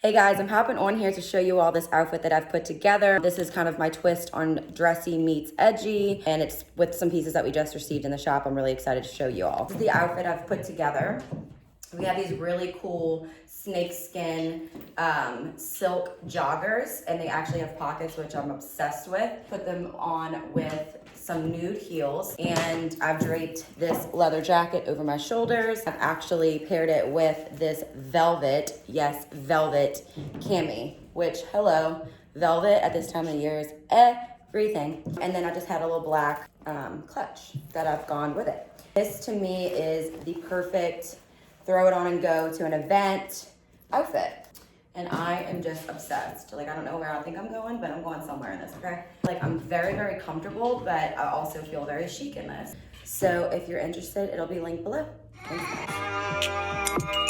Hey guys, I'm hopping on here to show you all this outfit that I've put together. This is kind of my twist on dressy meets edgy, and it's with some pieces that we just received in the shop. I'm really excited to show you all. This is the outfit I've put together. We have these really cool snakeskin silk joggers, and they actually have pockets, which I'm obsessed with. Put them on with some nude heels, and I've draped this leather jacket over my shoulders. I've actually paired it with this velvet, yes, velvet cami, which, hello, velvet at this time of year is everything. And then I just had a little black clutch that I've gone with it. This to me is the perfect throw it on and go to an event outfit. And I am just obsessed. Like, I don't know where I think I'm going, but I'm going somewhere in this, okay? Like, I'm very, very comfortable, but I also feel very chic in this. So if you're interested, it'll be linked below. Thanks, guys.